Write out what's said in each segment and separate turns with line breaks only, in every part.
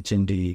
HND,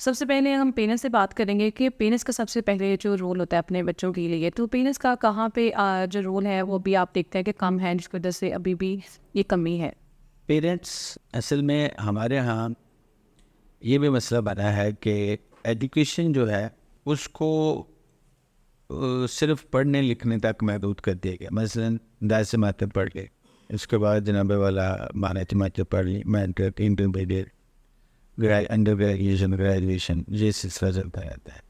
سب سے پہلے ہم پیرنٹس سے بات کریں گے کہ پیرنٹس کا سب سے پہلے جو رول ہوتا ہے اپنے بچوں کے لیے، تو پیرنٹس کا کہاں پہ جو رول ہے وہ بھی آپ دیکھتے ہیں کہ کم ہے، جس کی وجہ سے ابھی بھی یہ کمی ہے؟
پیرنٹس اصل میں ہمارے یہاں یہ بھی مسئلہ بنا ہے کہ ایجوکیشن جو ہے اس کو صرف پڑھنے لکھنے تک محدود کر دیا گیا. مثلاً 10 جماعتیں پڑھ لے، اس کے بعد جناب والا 12 جماعتیں پڑھ لی، matric, intermediate, under graduation, graduation, یہ سلسلہ چلتا رہتا ہے.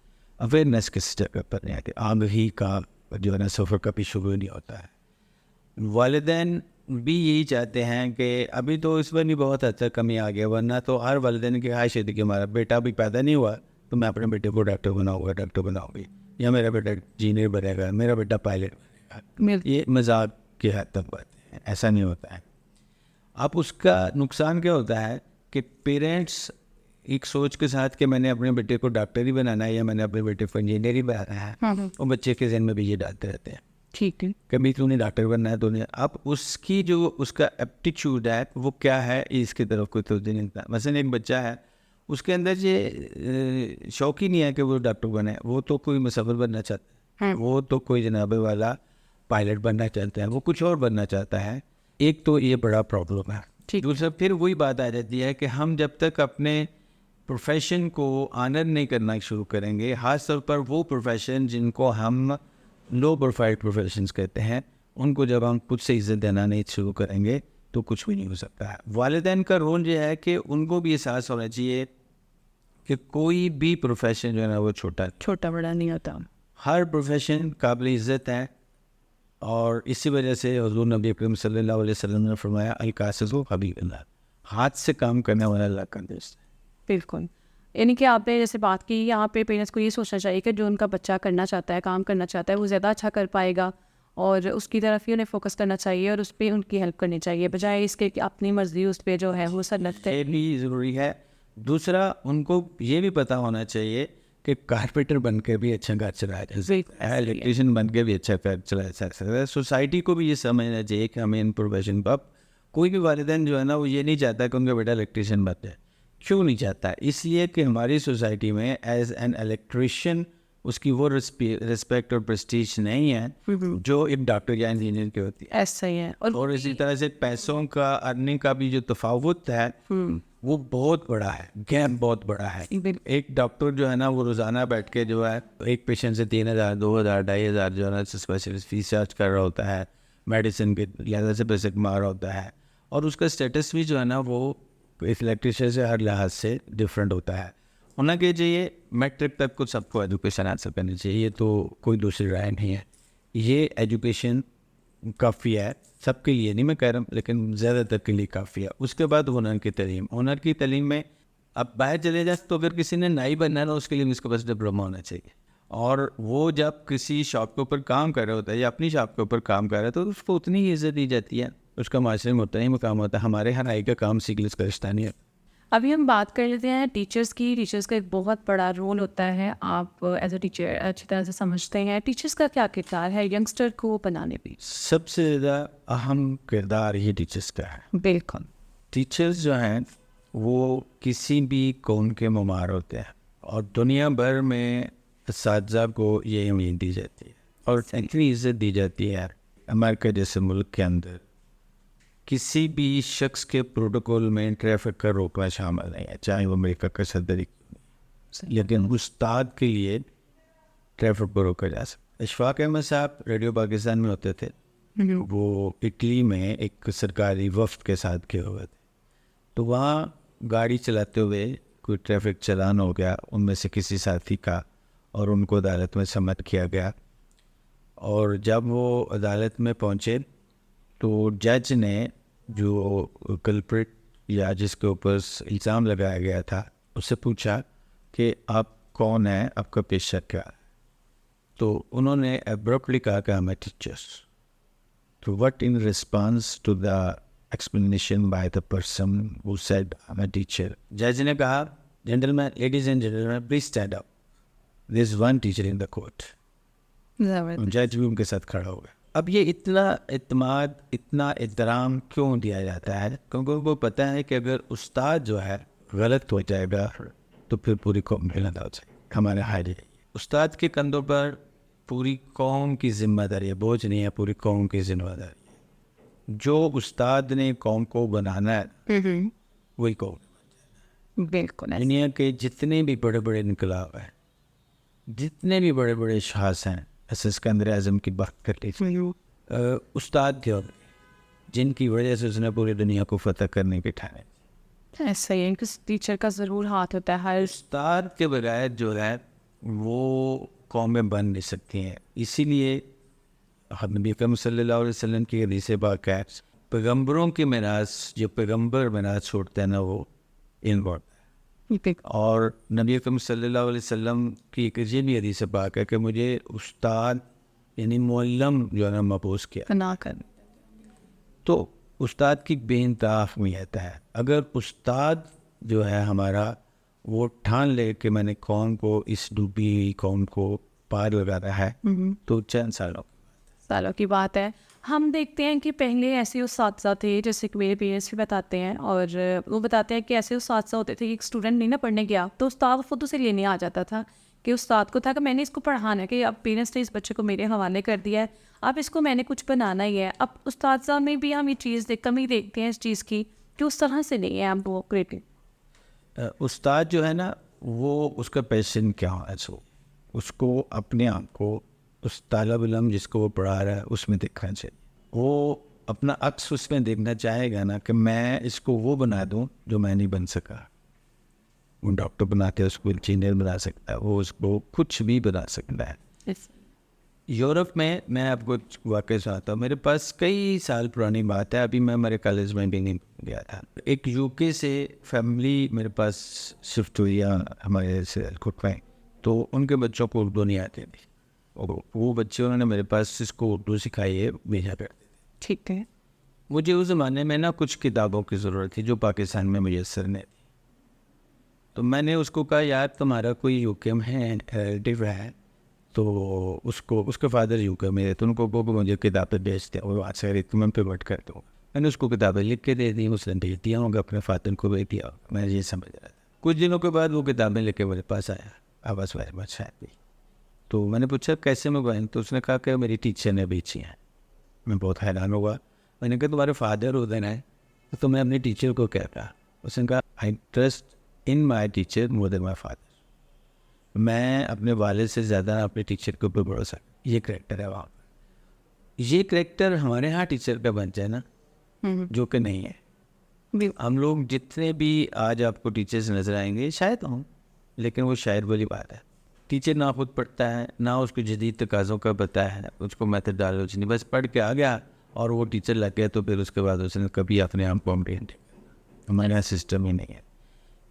اویئرنیس کس جگہ پر نہیں آتی، آگہی کا جو ہے نا سفر کبھی شروع نہیں ہوتا ہے. والدین بھی یہی چاہتے ہیں کہ ابھی تو اس پر بھی بہت حد تک کمی آ گیا، ورنہ تو ہر والدین کی خواہش تھی کہ ہمارا بیٹا ابھی پیدا نہیں ہوا تو میں اپنے بیٹے کو ڈاکٹر بناؤں گا، ڈاکٹر بناؤں گی، یا میرا بیٹا انجینئر بنے گا، میرا بیٹا پائلٹ بنے گا. یہ مذاق کی حد تک باتیں ہیں، ایسا نہیں ہوتا ہے. اب اس کا نقصان کیا ہوتا ہے کہ پیرنٹس ایک سوچ کے ساتھ کہ میں نے اپنے بیٹے کو ڈاکٹر ہی بنانا ہے یا میں نے اپنے بیٹے کو انجینئر ہی بنانا ہے، وہ بچے کے ذہن میں بھی یہ ڈالتے رہتے ہیں.
ٹھیک ہے،
کبھی تو نہیں ڈاکٹر بننا ہے تو نہیں. اب اس کی جو اس کا ایپٹیچیوڈ ہے وہ کیا ہے، اس کی طرف کوئی توجہ نہیں دیتا. مثلاً ایک بچہ ہے، اس کے اندر یہ شوق ہی نہیں ہے کہ وہ ڈاکٹر بنے، وہ تو کوئی مصور بننا چاہتا ہے، وہ تو کوئی جناب والا پائلٹ بننا چاہتا ہے، وہ کچھ اور بننا چاہتا ہے. ایک تو یہ بڑا پرابلم ہے. دوسرا پھر وہی بات آ جاتی ہے کہ ہم جب تک اپنے پروفیشن کو آنر نہیں کرنا شروع کریں گے، خاص طور پر وہ پروفیشن جن کو ہم لو پروفائل پروفیشنز کہتے ہیں، ان کو جب ہم خود سے عزت دینا نہیں شروع کریں گے تو کچھ بھی نہیں ہو سکتا ہے. والدین کا رول یہ ہے کہ ان کو بھی احساس ہونا چاہیے کہ کوئی بھی پروفیشن جو ہے نا وہ چھوٹا
بڑا نہیں ہوتا.
ہر پروفیشن قابل عزت ہے. اور اسی وجہ سے حضور نبی اکرم صلی اللہ علیہ وسلم نے فرمایا الکاسب حبیب اللہ، ہاتھ سے کام کرنے والا اللہ کا دوست ہے.
بالکل، یعنی کہ آپ نے جیسے بات کی، یہاں پہ پیرنٹس کو یہ سوچنا چاہیے کہ جو ان کا بچہ کرنا چاہتا ہے، کام کرنا چاہتا ہے، وہ زیادہ اچھا کر پائے گا اور اس کی طرف ہی انہیں فوکس کرنا چاہیے اور اس پہ ان کی ہیلپ کرنی چاہیے، بجائے اس کے کہ اپنی مرضی اس پہ جو ہے وہ سلط ہے.
یہ بھی ضروری ہے. دوسرا ان کو یہ بھی پتہ ہونا چاہیے کہ کارپینٹر بن کے بھی اچھا گھر چلایا جا سکتا ہے، الیکٹریشین بن کے بھی اچھا گھر چلایا جا سکتا ہے. سوسائٹی کو بھی یہ سمجھنا چاہیے کہ ہمیں ان پروفیشن پر کوئی بھی والدین جو ہے نا وہ یہ نہیں چاہتا کہ ان کا بیٹا الیکٹریشین بن جائے. کیوں نہیں چاہتا؟ اس لیے کہ ہماری سوسائٹی میں ایز این الیکٹریشین اس کی وہ رسپیکٹ اور پریسٹیج نہیں ہے جو ایک ڈاکٹر یا انجینئر کی ہوتی ہے.
ایسا ہی ہے.
اور اسی طرح سے پیسوں کا ارننگ کا بھی جو تفاوت ہے وہ بہت بڑا ہے، گیپ بہت بڑا ہے. ایک ڈاکٹر جو ہے نا وہ روزانہ بیٹھ کے جو ہے ایک پیشنٹ سے 3,000 2,000 2,500 جو ہے نا اسپیشلسٹ فیس چارج کر رہا ہوتا ہے، میڈیسن کے لحاظ سے پیسے کما رہا ہوتا ہے، اور اس کا اسٹیٹس بھی جو ہے نا وہ اس الیکٹریشین سے ہر لحاظ سے ڈفرینٹ ہوتا ہے. ہونا کہ چاہیے میٹرک تک کو سب کو ایجوکیشن حاصل کرنی چاہیے، یہ تو کوئی دوسری رائے نہیں ہے. یہ ایجوکیشن کافی ہے، سب کے لیے نہیں میں کہہ رہا ہوں، لیکن زیادہ تر کے لیے کافی ہے. اس کے بعد ہنر کی تعلیم. ہنر کی تعلیم میں اب باہر چلے جائیں تو اگر کسی نے نائی بننا ہے نا اس کے لیے اس کے پاس ڈپلوما ہونا چاہیے. اور وہ جب کسی شاپ کے اوپر کام کر رہا ہوتا ہے یا اپنی شاپ کے اوپر کام کر رہا ہے تو اس کو اتنی ہی عزت دی جاتی ہے، اس کا معاشرے میں اتنا ہی مقام ہوتا ہے. ہمارے ہر آئی کا کام سیکھ کا رشتہ نہیں ہے.
ابھی ہم بات کر لیتے ہیں ٹیچرس کی. ٹیچرس کا ایک بہت بڑا رول ہوتا ہے، آپ ایز اے ٹیچر اچھی طرح سے سمجھتے ہیں. ٹیچرس کا کیا کردار ہے ینگسٹر کو بنانے میں؟
سب سے زیادہ اہم کردار ہی ٹیچرس کا ہے.
بالکل.
ٹیچرس جو ہیں وہ کسی بھی قوم کے معمار ہوتے ہیں، اور دنیا بھر میں اساتذہ کو یہ امید دی جاتی ہے اور اتنی عزت دی جاتی ہے. امریکہ جیسے ملک کے اندر کسی بھی شخص کے پروٹوکول میں ٹریفک کا روکنا شامل نہیں ہے، چاہے وہ امریکہ کا صدر ہی، لیکن استاد کے لیے ٹریفک کو روکا جا سکتا. اشفاق احمد صاحب ریڈیو پاکستان میں ہوتے تھے، وہ اٹلی میں ایک سرکاری وفد کے ساتھ گئے ہوئے تھے. تو وہاں گاڑی چلاتے ہوئے کوئی ٹریفک چلان ہو گیا ان میں سے کسی ساتھی کا، اور ان کو عدالت میں سمٹ کیا گیا. اور جب وہ عدالت میں پہنچے تو جج نے جو کلپریٹ یا جس کے اوپر الزام لگایا گیا تھا اس سے پوچھا کہ آپ کون ہیں، آپ کا پیشہ کیا ہے. تو انہوں نے ایبرپٹلی کہا کہ ہم ٹیچرس. تو what in response to the explanation by the person who said I am teacher, جج نے کہا gentleman, ladies and gentleman please stand up, there is one teacher in the court. جج بھی ان کے ساتھ کھڑا ہو گیا. اب یہ اتنا اعتماد، اتنا احترام کیوں دیا جاتا ہے؟ کیونکہ ان کو پتہ ہے کہ اگر استاد جو ہے غلط ہو جائے گا تو پھر پوری قوم میں لگا ہو جائے. ہمارے حال ہے استاد کے کندھوں پر پوری قوم کی ذمہ داری ہے, بوجھ نہیں ہے, پوری قوم کی ذمہ داری ہے. جو استاد نے قوم کو بنانا ہے وہی قوم.
بالکل
دنیا کے جتنے بھی بڑے بڑے انقلاب ہیں, جتنے بھی بڑے بڑے اشخاص ہیں, ایسے اسکندر اعظم کی بات کر لیجیے, استاد تھے جن کی وجہ سے اس نے پوری دنیا کو فتح کرنے کے ٹھانے.
ایسا ہی ہے کہ ٹیچر کا ضرور ہاتھ ہوتا ہے ہر
استاد کے بغیر جو ہے وہ قومیں بن نہیں سکتی ہیں. اسی لیے نبی اکرم صلی اللہ علیہ وسلم کی حدیث پاک ہے, پیغمبروں کی میراث, جو پیغمبر میراث چھوڑتے ہیں نا وہ انورڈ. اور نبی اکرم صلی اللہ علیہ وسلم کی ایک یہ بھی حدیث پاک ہے کہ مجھے استاد یعنی معلم جو ہے نا مبعوث کیا.
نہ کر
تو استاد کی بے انتہا اہمیت ہے. اگر استاد جو ہے ہمارا وہ ٹھان لے کہ میں نے قوم کو, اس ڈوبی ہوئی قوم کو پار لگانا ہے, تو چند سالوں
کی بات ہے. ہم دیکھتے ہیں کہ پہلے ایسے اساتذہ تھے, جیسے کہ میرے پیرنٹس بھی بتاتے ہیں, اور وہ بتاتے ہیں کہ ایسے اساتذہ ہوتے تھے کہ ایک اسٹوڈنٹ نہیں نہ پڑھنے گیا تو استاد خود اسے لینے آ جاتا تھا, کہ استاد کو تھا کہ میں نے اس کو پڑھانا ہے, کہ اب پیرنٹس نے اس بچے کو میرے حوالے کر دیا ہے, اب اس کو میں نے کچھ بنانا ہی ہے. اب اساتذہ میں بھی ہم یہ چیز کمی دیکھتے ہیں اس چیز کی کہ اس طرح سے نہیں ہے اب وہ کریٹو.
استاد جو ہے نا وہ اس کا پیشن کیا ہے, اس کو اپنے آپ کو اس طالب علم جس کو وہ پڑھا رہا ہے اس میں دیکھنا چاہیے. وہ اپنا عکس اس میں دیکھنا چاہے گا نا کہ میں اس کو وہ بنا دوں جو میں نہیں بن سکا. وہ ڈاکٹر بناتے اس کو انجینئر بنا سکتا ہے, وہ اس کو کچھ بھی بنا سکتا ہے. یورپ میں آپ کو واقعہ سناتا ہوں, میرے پاس کئی سال پرانی بات ہے, ابھی میں ہمارے کالج میں بھی نہیں گیا تھا. ایک یو کے سے فیملی میرے پاس شفٹ ہوئی ہمارے سیلکوٹ میں, تو ان کے بچوں کو اردو نہیں آتی تھی. وہ بچے انہوں نے میرے پاس اس کو اردو سکھائی ہے, بھیجا کرتے تھے.
ٹھیک ہے.
مجھے اس زمانے میں نا کچھ کتابوں کی ضرورت تھی جو پاکستان میں میسر نہیں تھی. تو میں نے اس کو کہا یار تمہارا کوئی یو کے میں ریلیٹیو ہے تو اس کے فادر یو کے میں, تو ان کو مجھے کتابیں بیچتے ہیں, وہ وہاں سے میں پیمنٹ کر دوں. میں نے اس کو کتابیں لکھ کے دے دی, اس نے بھیج دیا ہوں گا, اپنے فادر کو بھیج دیا. میں یہ سمجھ رہا تھا. کچھ دنوں کے بعد وہ کتابیں لے کے میرے پاس آیا, آواز وائر بچ بھی. تو میں نے پوچھا کیسے منگوائیں, تو اس نے کہا کہ میری ٹیچر نے بیچی ہیں. میں بہت حیران ہوا. میں نے کہا تمہارے فادر ادھر ہیں تو میں اپنے ٹیچر کو کہہ رہا. اس نے کہا I trust in my teacher more than my father. میں اپنے والد سے زیادہ اپنے ٹیچر کے اوپر بھروسہ. یہ کریکٹر ہے وہاں پر. یہ کریکٹر ہمارے ہاں ٹیچر کا بن جائے نا, جو کہ نہیں ہے. ہم لوگ جتنے بھی آج آپ کو ٹیچرز نظر آئیں گے شاید ہوں, لیکن وہ شاید والی بات ہے. ٹیچر نہ خود پڑھتا ہے نہ اس کو جدید تقاضوں کا پتہ ہے, اس کو میتھڈالوجی نہیں, بس پڑھ کے آ گیا اور وہ ٹیچر لگ گیا, تو پھر اس کے بعد اس نے کبھی اپنے آپ کو امپلیمنٹ. ہمارے یہاں سسٹم ہی نہیں ہے.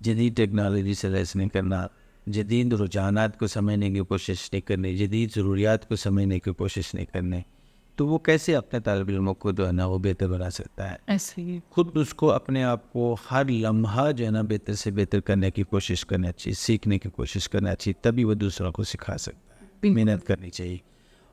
جدید ٹیکنالوجی سے لیس نہیں کرنا, جدید رجحانات کو سمجھنے کی کوشش نہیں کرنی, جدید ضروریات کو سمجھنے کی کوشش نہیں کرنی, تو وہ کیسے اپنے طالب علموں کو جو ہے نا وہ بہتر بنا سکتا ہے.
ایسے ہی
خود اس کو اپنے آپ کو ہر لمحہ جو ہے نا بہتر سے بہتر کرنے کی کوشش کرنا چاہیے, سیکھنے کی کوشش کرنا چاہیے, تبھی وہ دوسروں کو سکھا سکتا ہے. محنت کرنی چاہیے.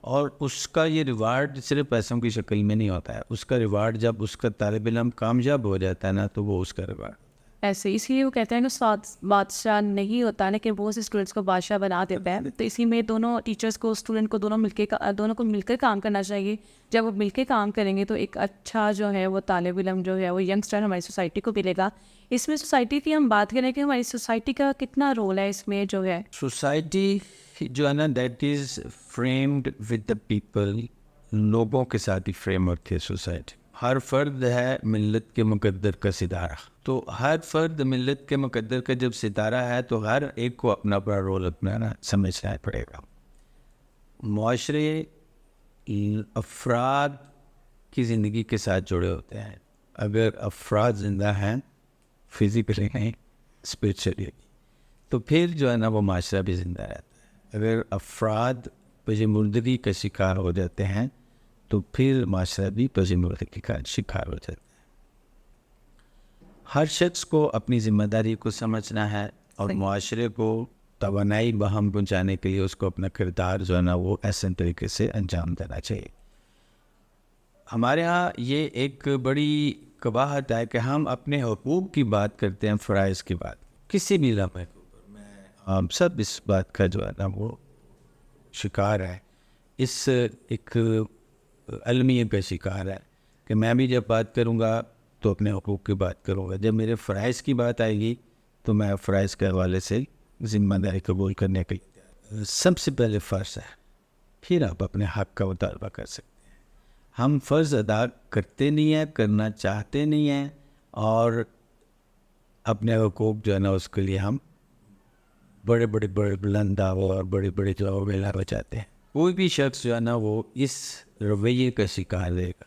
اور اس کا یہ ریوارڈ صرف پیسوں کی شکل میں نہیں ہوتا ہے. اس کا ریوارڈ جب اس کا طالب علم کامیاب ہو جاتا ہے نا تو وہ اس کا ریوارڈ.
ایسے اس لیے وہ کہتے ہیں کہ استاد بادشاہ نہیں ہوتا, لیکن وہ اسٹوڈنٹس کو بادشاہ بنا دیتا ہے. تو اسی میں دونوں ٹیچرس کو اسٹوڈنٹ کو دونوں کو مل کر کام کرنا چاہیے. جب وہ مل کے کام کریں گے تو ایک اچھا جو ہے وہ طالب علم جو ہے وہ ینگسٹر ہماری سوسائٹی کو ملے گا. اس میں سوسائٹی کی ہم بات کریں کہ ہماری سوسائٹی کا کتنا رول ہے اس میں جو ہے.
سوسائٹی جو ہے نا that is framed with the people, لوگوں کے ساتھ ہی فریم ہوتی ہے سوسائٹی. ہر فرد ہے ملت کے مقدر کا ستارہ. تو ہر فرد ملت کے مقدر کا جب ستارہ ہے تو ہر ایک کو اپنا اپنا رول اپنا سمجھنا پڑے گا. معاشرے افراد کی زندگی کے ساتھ جڑے ہوتے ہیں. اگر افراد زندہ ہیں فزیکلی نہیں اسپرچولی, تو پھر جو ہے نا وہ معاشرہ بھی زندہ رہتا ہے. اگر افراد پژمردگی کا شکار ہو جاتے ہیں تو پھر معاشرہ بھی پژمردگی کا شکار ہو جاتا ہے. ہر شخص کو اپنی ذمہ داری کو سمجھنا ہے اور معاشرے کو توانائی بہم پہنچانے کے لیے اس کو اپنا کردار جو ہے نا وہ احسن طریقے سے انجام دینا چاہیے. ہمارے ہاں یہ ایک بڑی قباحت ہے کہ ہم اپنے حقوق کی بات کرتے ہیں, فرائض کی بات کسی بھی لمحے کے اوپر. میں ہم سب اس بات کا جو ہے نا وہ شکار ہے، اس ایک المیہ کا شکار ہے کہ میں بھی جب بات کروں گا تو اپنے حقوق کی بات کروں گا، جب میرے فرائض کی بات آئے گی تو میں فرائض کے حوالے سے ذمہ داری قبول کرنے کے لیے سب سے پہلے فرض ہے، پھر آپ اپنے حق کا مطالبہ کر سکتے ہیں۔ ہم فرض ادا کرتے نہیں ہیں، کرنا چاہتے نہیں ہیں، اور اپنے حقوق جو ہے نا اس کے لیے ہم بڑے بلند دعوے اور بڑے جو ویلا بچاتے ہیں۔ کوئی بھی شخص جو ہے نا وہ اس رویے کا شکار رہے گا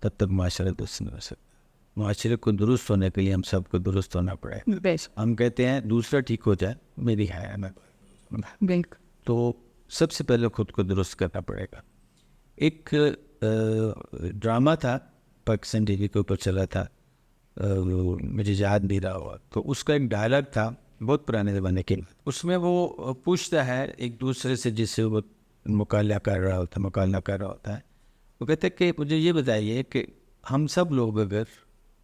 تب تک معاشرہ درست نہیں ہو سکتا۔ معاشرے کو درست ہونے کے لیے ہم سب کو درست ہونا پڑے گا۔
بیش
ہم کہتے ہیں دوسرا ٹھیک ہو جائے میری ہے میں،
بالکل
تو سب سے پہلے خود کو درست کرنا پڑے گا۔ ایک ڈرامہ تھا پاکستان ٹی وی کے اوپر چلا تھا، مجھے یاد نہیں رہا ہوا، تو اس کا ایک ڈائلاگ تھا بہت پرانے زمانے کے، اس میں وہ پوچھتا ہے ایک دوسرے سے جس سے وہ مکالمہ کر رہا ہوتا ہے، وہ کہتے ہیں کہ مجھے یہ بتائیے کہ ہم سب لوگ اگر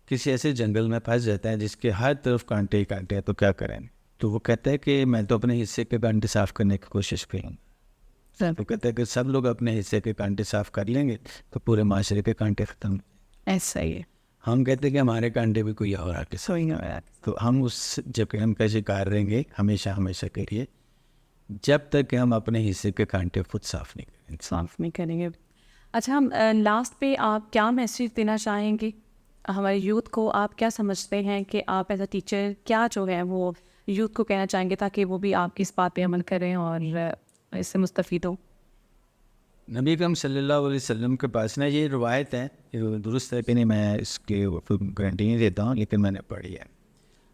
کسی ایسے جنگل میں پھنس جاتے ہیں جس کے ہر طرف کانٹے ہی کانٹے ہیں تو کیا کریں؟ تو وہ کہتا ہے کہ میں تو اپنے حصے کے کانٹے صاف کرنے کی کوشش کروں گا۔ وہ کہتا ہے کہ سب لوگ اپنے حصے کے کانٹے صاف کر لیں گے تو پورے معاشرے کے کانٹے ختم۔
ایسا ہی ہے،
ہم کہتے ہیں کہ ہمارے کانٹے بھی کوئی اور آ کے
سوئی نہ ہوا
تو ہم اس جہنم کا شکار رہیں گے ہمیشہ کے لیے جب تک کہ ہم اپنے حصے کے کانٹے خود صاف نہیں کریں گے۔
صاف نہیں کریں گے۔ اچھا، ہم لاسٹ پہ آپ کیا میسیج دینا چاہیں گے ہمارے یوتھ کو؟ آپ کیا سمجھتے ہیں کہ آپ ایز اے ٹیچر کیا جو ہے وہ یوتھ کو کہنا چاہیں گے تاکہ وہ بھی آپ کی اس بات پہ عمل کریں اور اس سے مستفید ہوں؟
نبی اکرم صلی اللہ علیہ وسلم کے پاس نا یہ روایت ہے، یہ درست ہے کہ نہیں میں اس کی گارنٹی نہیں دیتا ہوں، لیکن میں نے پڑھی ہے۔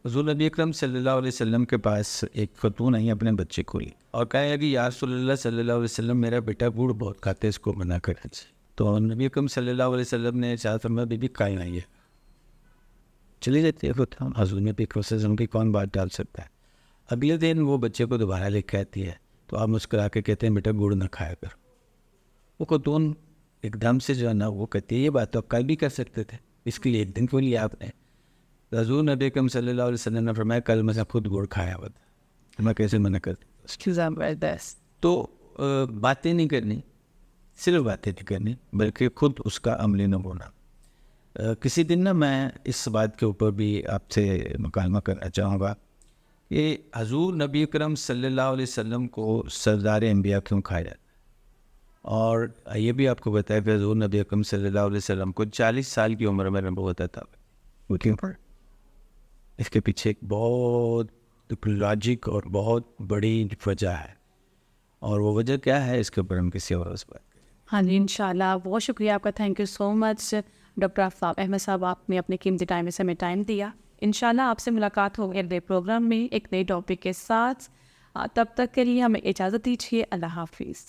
حضور نبی اکرم صلی اللہ علیہ وسلم کے پاس ایک خاتون آئی اپنے بچے کو لی اور کہا کہ یا رسول اللہ صلی اللہ علیہ وسلم میرا بیٹا گڑ بہت کھاتے اس کو منع کر دیجیے۔ تو نبی اکرم صلی اللہ علیہ وسلم نے ارشاد فرمایا بی بی قائم آئی ہے، چلی جاتی ہے خود، حضور نبی اکرم صلی اللہ علیہ وسلم کی کون بات ڈال سکتا ہے۔ اگلے دن وہ بچے کو دوبارہ لے کے آتی ہے تو آپ مسکرا کے کہتے ہیں بیٹا گڑ نہ کھایا کر۔ وہ خاتون ایک دم سے جو ہے نا وہ کہتی ہے یہ بات تو آپ کل بھی کر سکتے تھے، اس کے لیے ایک دن کیوں لیا آپ نے؟ حضور نبی اکرم صلی اللہ علیہ وسلم نے فرمایا کل میں نے خود گڑ کھایا ہوا تھا، میں کیسے منع کرتا؟ تو باتیں نہیں کرنی، صرف باتیں نہیں کرنی بلکہ خود اس کا عملی نہ ہونا۔ کسی دن نا میں اس بات کے اوپر بھی آپ سے مکالمہ کرنا چاہوں گا کہ حضور نبی اکرم صلی اللہ علیہ وسلم کو سردار انبیاء کیوں کھایا جاتا ہے؟ اور یہ بھی آپ کو بتایا کہ حضور نبی اکرم صلی اللہ علیہ وسلم کو 40 سال کی عمر میں نبوت عطا ہوئی، کیوں؟ اس کے پیچھے ایک بہت لاجک اور بہت بڑی وجہ ہے، اور وہ وجہ کیا ہے اس کے اوپر ہم کسی اور اس بات کریں۔
ہاں جی، انشاءاللہ، بہت شکریہ آپ کا، thank you so much doctor Aftab Ahmed sahab, آپ نے اپنے قیمتی ٹائم سے ہمیں ٹائم دیا۔ انشاءاللہ آپ سے ملاقات ہوگی اگلے پروگرام میں ایک نئے ٹاپک کے ساتھ، تب تک کے لیے ہمیں اجازت دیجیے، اللہ حافظ۔